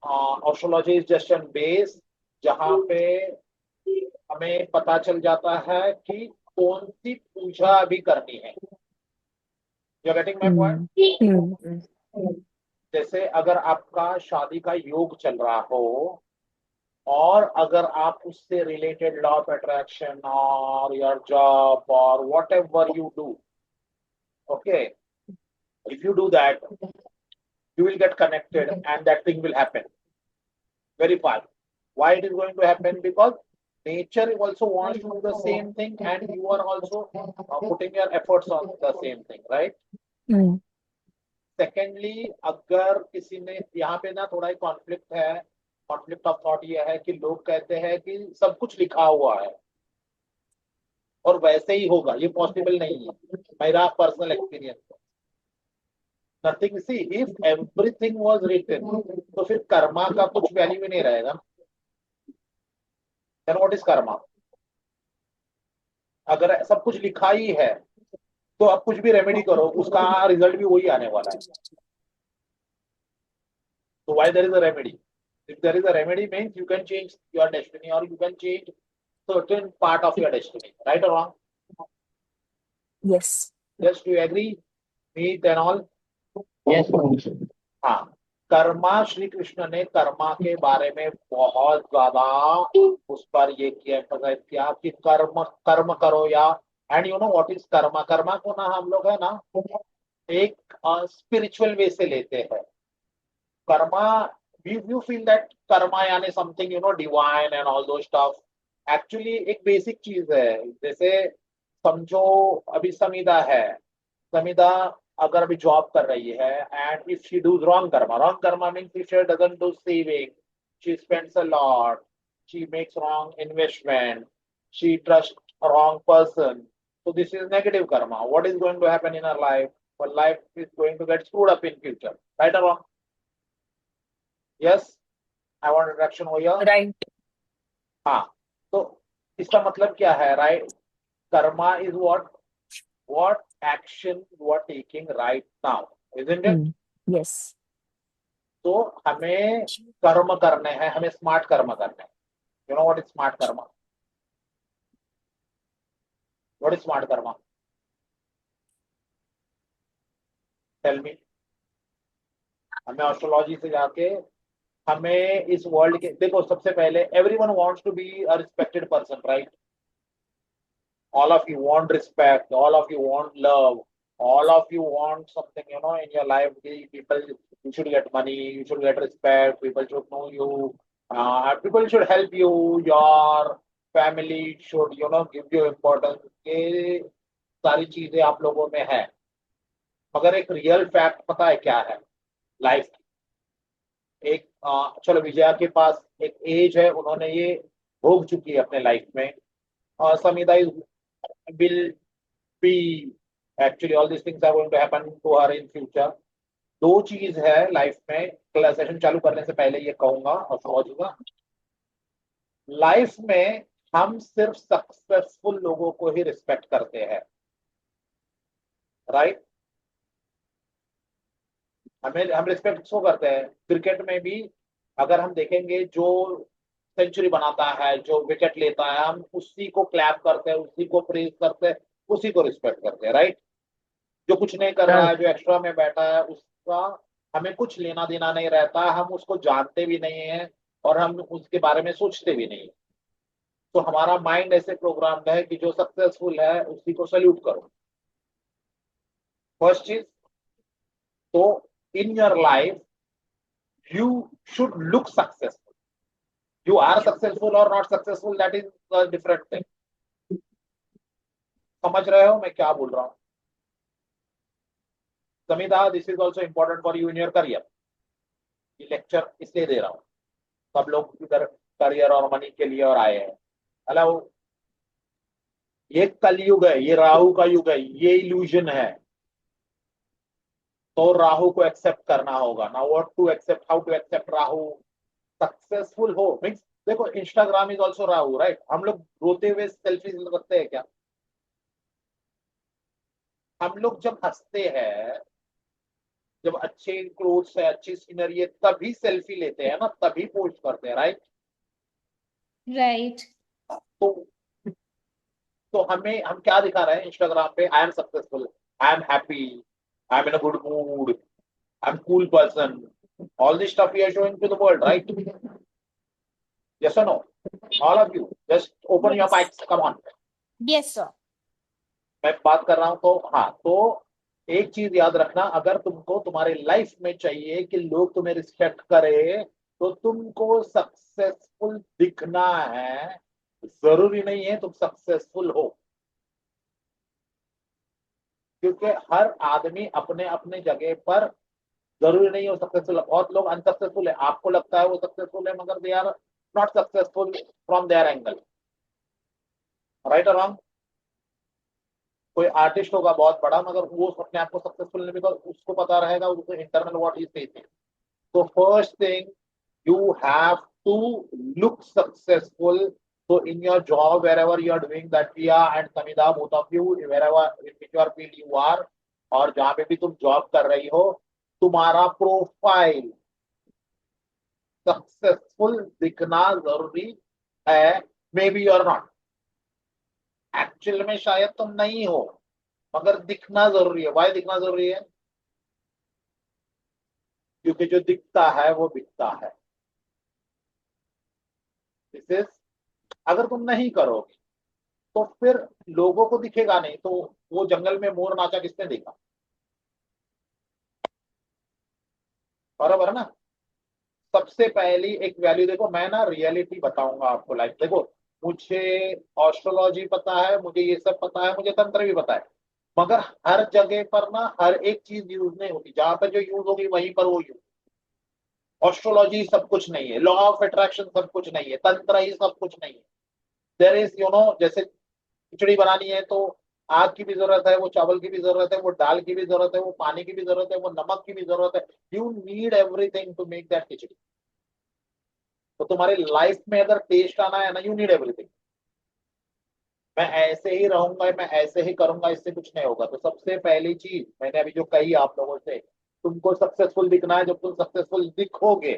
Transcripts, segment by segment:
Astrology is just an base जहाँ पे हमें पता चल जाता है कि कौन सी पूजा अभी करनी है। You getting my point? Hmm hmm जैसे अगर आपका शादी का योग चल रहा हो और अगर आप उससे रिलेटेड लॉ ऑफ अट्रैक्शन और योर जॉब और what ever you do, okay, if you do that you will get connected and that thing will happen very fast. Why it is going to happen? Because nature also wants to do the same thing and you are also putting your efforts on the same thing, right? Hmm secondly, अगर किसी ने यहाँ पे ना थोड़ा ही conflict है, conflict of thought ये है कि लोग कहते हैं कि सब कुछ लिखा हुआ है और वैसे ही होगा, ये पॉसिबल नहीं है। मेरा personal experience, nothing, see if everything was written तो फिर कर्मा का कुछ वैल्यू ही नहीं रहेगा। Then what is karma? अगर सब कुछ लिखा ही है तो आप कुछ भी रेमेडी करो उसका रिजल्ट भी वही आने वाला है। तो why there is a remedy? If there is a remedy means you can change your destiny और you can change certain part of your destiny, right or wrong? Yes Yes, do you agree? Meet and all? Yes, Manish. हाँ। कर्मा, श्री कृष्ण ने कर्मा के बारे में बहुत ज्यादा उस पर ये किया, emphasize किया कि कर्म कर्म करो या, and you know what is Karma? Karma को ना हम लोग है ना एक स्पिरिचुअल वे से लेते हैं। Karma, you feel that Karma यानी something you know divine and all दो स्टफ। एक्चुअली एक बेसिक चीज है। जैसे समझो अभी समीदा है, समीदा अगर अभी जॉब कर रही है and if she does wrong karma means if she doesn't do saving, she spends a lot, she makes wrong investment, she trust wrong person, so this is negative karma. What is going to happen in her life? Her life is going to get screwed up in future, right or wrong? Yes, I want introduction over here. Right हाँ, तो इसका मतलब क्या है, right? Karma is what action you are taking right now, isn't it? Yes तो हमें कर्म करने हैं, हमें स्मार्ट कर्म करने हैं। You know what is smart कर्म? व्हाट इज स्मार्ट कर्म? Tell me. हमें एस्ट्रोलॉजी से जाके हमें इस वर्ल्ड के, देखो सबसे पहले everyone wants to be a respected person, right? All of you want respect, all of you want love, all of you want something, you know, in your life. People, you should get money, you should get respect, people should know you, people should help you, your family should, you know, give you importance। ये सारी चीजें आप लोगों में है, मगर एक real fact पता है क्या है लाइफ की? एक चलो विजया के पास एक एज है, उन्होंने ये भोग चुकी है अपने लाइफ में, और Samida is will be, actually all these things are going to happen to her in future। दो चीज है लाइफ में, क्लास सेशन चालू करने से पहले ये कहूंगा और समझूंगा। लाइफ में हम सिर्फ सक्सेसफुल लोगों को ही रिस्पेक्ट करते हैं, राइट? हम रिस्पेक्ट किसको करते हैं? क्रिकेट में भी अगर हम देखेंगे, जो सेंचुरी बनाता है, जो विकेट लेता है, हम उसी को क्लैप करते हैं, उसी को प्रेज करते हैं, उसी को रिस्पेक्ट करते हैं, राइट? जो कुछ नहीं कर रहा है, Right. जो एक्स्ट्रा में बैठा है, उसका हमें कुछ लेना देना नहीं रहता, हम उसको जानते भी नहीं है और हम उसके बारे में सोचते भी नहीं। तो हमारा माइंड ऐसे प्रोग्राम्ड है कि जो सक्सेसफुल है उसी को सल्यूट करो, फर्स्ट चीज। तो in your life you should look successful. You are successful और not successful, that is different thing. समझ रहे हो मैं क्या बोल रहा हूँ? Samita, this is also important for you in your career. ये लेक्चर इसलिए दे रहा हूँ, सब लोग इधर करियर और मनी के लिए और आए हैं। हेलो, ये कलयुग है, ये राहु का युग है, ये इल्यूजन है। तो राहु को एक्सेप्ट करना होगा ना, what to accept, how to accept Rahu. Successful हो मीन्स, देखो Instagram is also Rahu, right? हम लोग रोते हुए सेल्फी रखते हैं क्या? हम लोग जब हंसते हैं जब अच्छे क्लोथ्स है, अच्छी सीनरी है, तभी सेल्फी लेते हैं ना, तभी पोस्ट करते हैं, राइट? राइट। तो हम क्या दिखा रहे हैं इंस्टाग्राम पे? I am successful, I am happy, I am in a good mood, I am cool person, all this stuff we are showing to the world, right? Yes और no? All of you just open your Yes. Mics, come on. Yes sir. मैं बात कर रहा हूं तो हाँ, तो एक चीज याद रखना, अगर तुमको तुम्हारे लाइफ में चाहिए कि लोग तुम्हें रिस्पेक्ट करें, तो तुमको सक्सेसफुल दिखना है। जरूरी नहीं है तुम सक्सेसफुल हो, क्योंकि हर आदमी अपने अपने जगह पर जरूरी नहीं हो सक्सेसफुल। बहुत लोग अनसक्सेसफुल है, आपको लगता है वो सक्सेसफुल है, मगर they are not successful from their angle, right और रॉन्ग? कोई आर्टिस्ट होगा बहुत बड़ा, मगर वो अपने आप को सक्सेसफुल नहीं, बिकॉज उसको पता रहेगा उसको internal what he facing. So first thing, you have to look successful. So in your job, wherever you are doing that, Priya and Samida, both of you, wherever in whichever field you are, और जहाँ पे भी तुम job कर रही हो, तुम्हारा profile successful दिखना जरूरी है। मे बी और नॉट, एक्चुअल में शायद तुम नहीं हो, मगर दिखना जरूरी है। वाई दिखना जरूरी है? क्योंकि जो दिखता है वो बिकता है। दिस इज, अगर तुम नहीं करोगे तो फिर लोगों को दिखेगा नहीं। तो वो जंगल में मोर नाचा किसने देखा? बराबर है ना? सबसे पहली एक वैल्यू देखो, मैं ना रियलिटी बताऊंगा आपको लाइफ। देखो, मुझे एस्ट्रोलॉजी पता है, मुझे ये सब पता है, मुझे तंत्र भी पता है, मगर हर जगह पर ना हर एक चीज यूज नहीं होती। जहां पर जो यूज होगी वहीं पर वो यूज। एस्ट्रोलॉजी सब कुछ नहीं है, लॉ ऑफ अट्रैक्शन सब कुछ नहीं है, तंत्र ही सब कुछ नहीं है। देयर इज, जैसे खिचड़ी बनानी है तो आग की भी जरूरत है, वो चावल की भी जरूरत है, वो दाल की भी जरूरत है, वो पानी की भी जरूरत है, वो नमक की भी जरूरत है। You need everything to make that khichdi. तो तुम्हारी लाइफ में अगर टेस्ट आना है ना, यू नीड एवरीथिंग। मैं ऐसे ही रहूंगा, मैं ऐसे ही करूंगा, इससे कुछ नहीं होगा। तो सबसे पहली चीज मैंने अभी जो कही आप लोगों से, तुमको सक्सेसफुल दिखना है। जब तुम सक्सेसफुल दिखोगे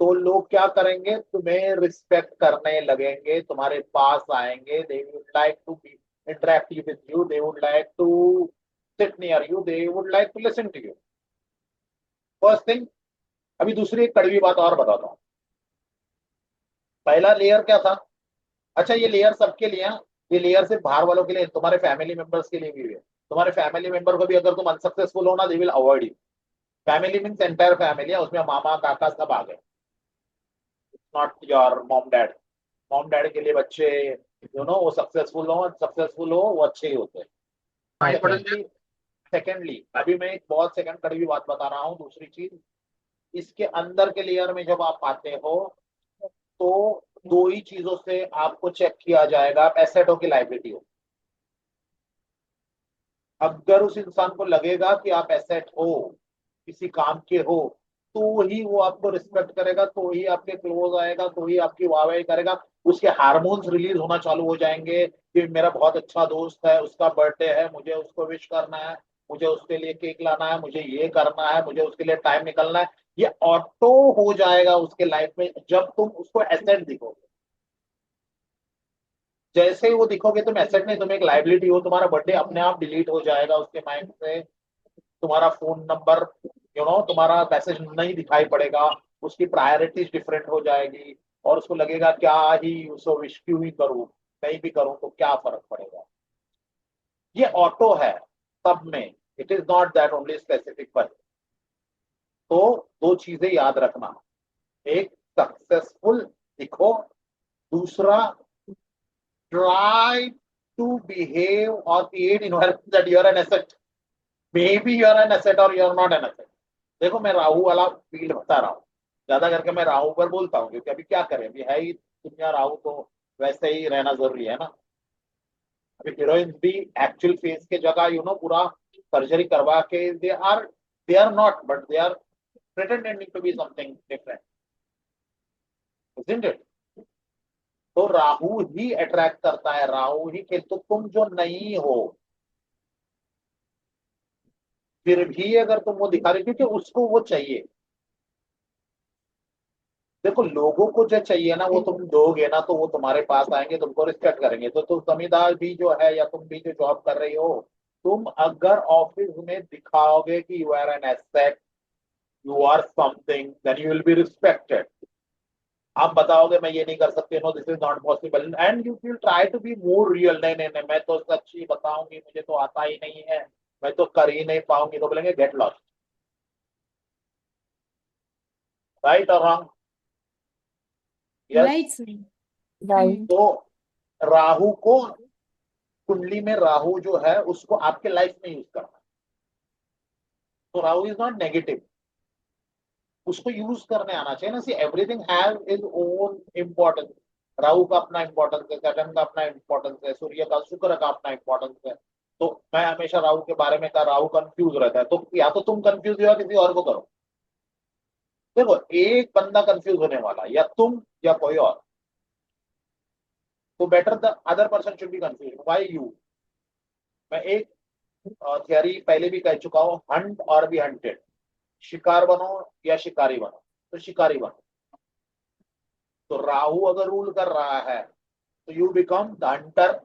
तो लोग क्या करेंगे? तुम्हें रिस्पेक्ट करने लगेंगे, तुम्हारे पास आएंगे। They would like to be interact with you, they would like to sit near you, they would like to listen to you. First thing. अभी दूसरी एक कड़वी बात और बताता हूँ। पहला लेयर क्या था? अच्छा, ये लेयर सबके लिए है, ये लेयर सिर्फ बाहर वालों के लिए, तुम्हारे फैमिली मेंबर्स के लिए भी है। तुम्हारे फैमिली मेंबर को भी अगर तुम अनसक्सेसफुल हो ना, they will avoid you. Family means entire family है, उसमें मामा काका सब आ गए, not your mom dad. Mom dad के लिए बच्चे वो सक्सेसफुल हो वो अच्छे ही होते हैं। सेकेंडली, अभी मैं एक बहुत सेकंड कड़वी बात बता रहा हूँ। दूसरी चीज, इसके अंदर के लेयर में जब आप आते हो तो दो ही चीजों से आपको चेक किया जाएगा, आप एसेट हो कि लाइबिलिटी हो। अगर उस इंसान को लगेगा कि आप एसेट हो, किसी काम के हो, तो ही वो आपको रिस्पेक्ट करेगा, तो ही आपके क्लोज आएगा, तो ही आपकी वाहवाही करेगा। उसके हार्मोन्स रिलीज होना चालू हो जाएंगे कि मेरा बहुत अच्छा दोस्त है, उसका बर्थडे है, मुझे उसको विश करना है, मुझे उसके लिए केक लाना है, मुझे ये करना है, मुझे उसके लिए टाइम निकलना है। ये ऑटो हो जाएगा उसके लाइफ में जब तुम उसको एसेट दिखोगे। जैसे ही वो दिखोगे तुम एसेट नहीं, तुम एक लाइबिलिटी हो, तुम्हारा बर्थडे अपने आप डिलीट हो जाएगा उसके माइंड से। तुम्हारा फोन नंबर, तुम्हारा मैसेज नहीं दिखाई पड़ेगा। उसकी प्रायोरिटीज डिफरेंट हो जाएगी, और उसको लगेगा क्या ही उसको विश क्यों ही करूं, नहीं भी करूं तो क्या फर्क पड़ेगा। ये ऑटो है सब में, it is not that only specific पर। तो दो चीजें याद रखना, एक सक्सेसफुल दिखो, दूसरा try to behave or create environment that you are an asset. Maybe you are an asset or you are not an asset. देखो, मैं राहु वाला फील्ड बता रहा हूँ, ज्यादा करके मैं राहु पर बोलता हूँ, क्योंकि अभी क्या करें, अभी है ही दुनिया राहु, तो वैसे ही रहना जरूरी है ना। अभी हीरोइन भी एक्चुअल फेस के जगह पूरा सर्जरी करवा के they are not, but they are pretending to be something different, isn't it? तो राहु ही अट्रैक्ट करता है, राहु ही के। तो तुम जो नहीं हो, फिर भी अगर तुम वो दिखा रहे, क्योंकि उसको वो चाहिए। देखो लोगों को जो चाहिए ना वो तुम दोगे ना, तो वो तुम्हारे पास आएंगे, तुमको रिस्पेक्ट करेंगे। तो तुम जमींदार भी जो है या तुम भी जो जॉब कर रही हो, तुम अगर ऑफिस में दिखाओगे कि you are an asset, you are something, then you will be respected. आप बताओगे मैं ये नहीं कर सकती, no this is not possible, and you will try to be more real. नहीं नहीं नहीं, मैं तो सच ही बताऊंगी, मुझे तो आता ही नहीं है, मैं तो कर ही नहीं पाऊंगी। तो बोलेंगे गेट लॉस्ट। राइट और wrong? Yes. Right, sir. Right. तो राहु को, कुंडली में राहु जो है उसको आपके लाइफ में यूज करना। तो राहु इज नॉट नेगेटिव, उसको यूज करने आना चाहिए ना। See everything has is own importance. Rahu का अपना इंपॉर्टेंस है, सैटर्न का अपना इंपॉर्टेंस है, सूर्य का, शुक्र का अपना इंपॉर्टेंस है। तो मैं हमेशा राहु के बारे में कहा, राहु कंफ्यूज रहता है, तो या तो तुम कंफ्यूज हो या किसी और को करो। देखो एक बंदा कंफ्यूज होने वाला, या तुम या कोई और। तो better the other person should be confuse, why you. मैं एक थियरी पहले भी कह चुका हूं, हंट और बी हंटेड। शिकार बनो या शिकारी बनो, तो शिकारी बनो। तो राहु अगर रूल कर रहा है, तो you become the Hunter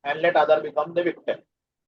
and let other become the victim.